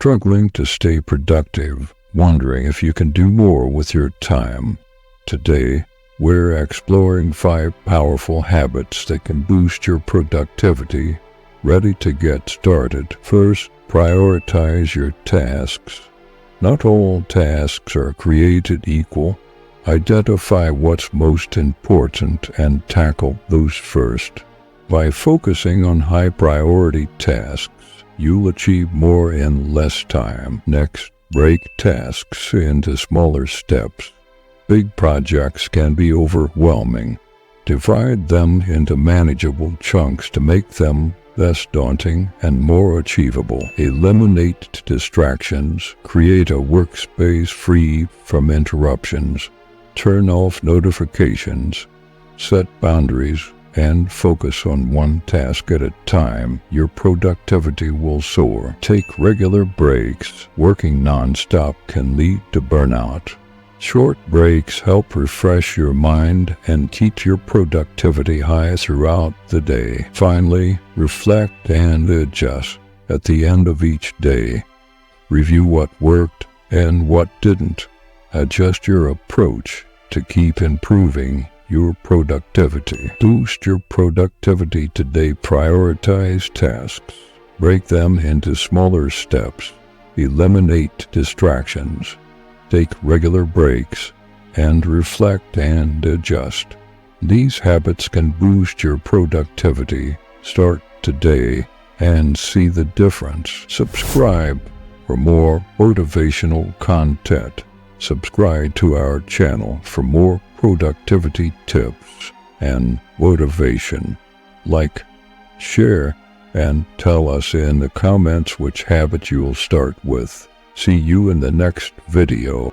Struggling to stay productive, wondering if you can do more with your time. Today, we're exploring 5 powerful habits that can boost your productivity. Ready to get started? First, prioritize your tasks. Not all tasks are created equal. Identify what's most important and tackle those first. By focusing on high-priority tasks, you'll achieve more in less time. Next, break tasks into smaller steps. Big projects can be overwhelming. Divide them into manageable chunks to make them less daunting and more achievable. Eliminate distractions. Create a workspace free from interruptions. Turn off notifications. Set boundaries and focus on one task at a time. Your productivity will soar. Take regular breaks. Working non-stop can lead to burnout. Short breaks help refresh your mind and keep your productivity high throughout the day. Finally, reflect and adjust. At the end of each day, review what worked and what didn't. Adjust your approach to keep improving your productivity. Boost your productivity today. Prioritize tasks. Break them into smaller steps. Eliminate distractions. Take regular breaks and reflect and adjust. These habits can boost your productivity. Start today and see the difference. Subscribe for more motivational content. Subscribe to our channel for more productivity tips and motivation. Like, share, and tell us in the comments which habit you'll start with. See you in the next video.